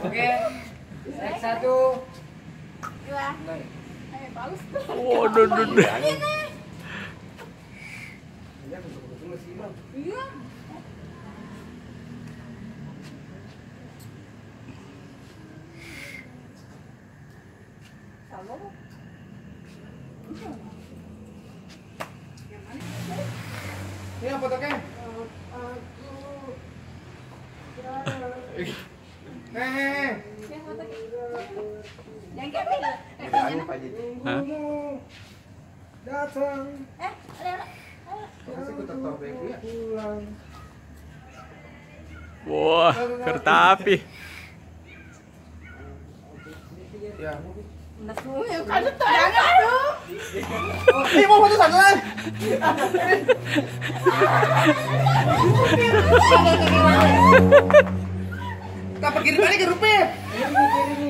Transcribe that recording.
Oke. Set 1. Waduh, Iya. Ini apa fotonya? Yang kayak Hah? Datang. ada. Kasih ku tahu baik ya. Pulang. Wah, kereta api. Ya. Jangan tuh. Ini mau foto sana. Kapan kirim balik ke rupiah? Ini.